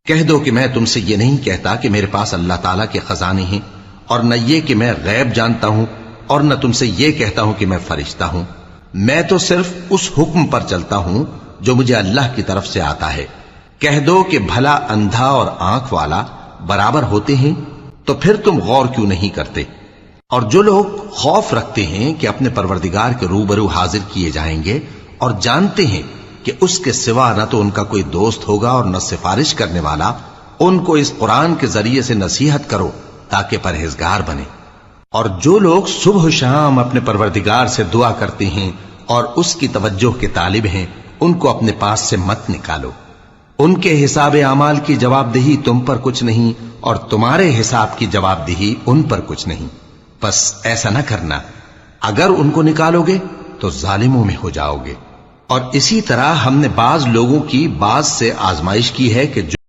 कह दो कि मैं तुमसे ये नहीं कहता कि मेरे पास अल्लाह ताला के खजाने हैं, और न ये कि मैं गैब जानता हूं, और न तुमसे ये कहता हूं कि मैं फरिश्ता हूं। मैं तो सिर्फ उस हुक्म पर चलता हूं जो मुझे अल्लाह की तरफ से आता है। कह दो कि भला अंधा और आंख वाला बराबर होते हैं, तो फिर तुम गौर क्यों नहीं करते। और जो लोग खौफ रखते हैं कि अपने परवरदिगार के रूबरू हाजिर किए जाएंगे और जानते हैं कि उसके सिवा न तो उनका कोई दोस्त होगा और न सिफारिश करने वाला, उनको इस कुरान के जरिए से नसीहत करो ताकि परहेजगार बने। और जो लोग सुबह शाम अपने परवरदिगार से दुआ करते हैं और उसकी तवज्जो के तालिब हैं, उनको अपने पास से मत निकालो। उनके हिसाब आमाल की जवाबदेही तुम पर कुछ नहीं और तुम्हारे हिसाब की जवाबदेही उन पर कुछ नहीं। बस ऐसा न करना, अगर उनको निकालोगे तो जालिमों में हो जाओगे। और इसी तरह हमने बाज लोगों की बाज से आजमाइश की है कि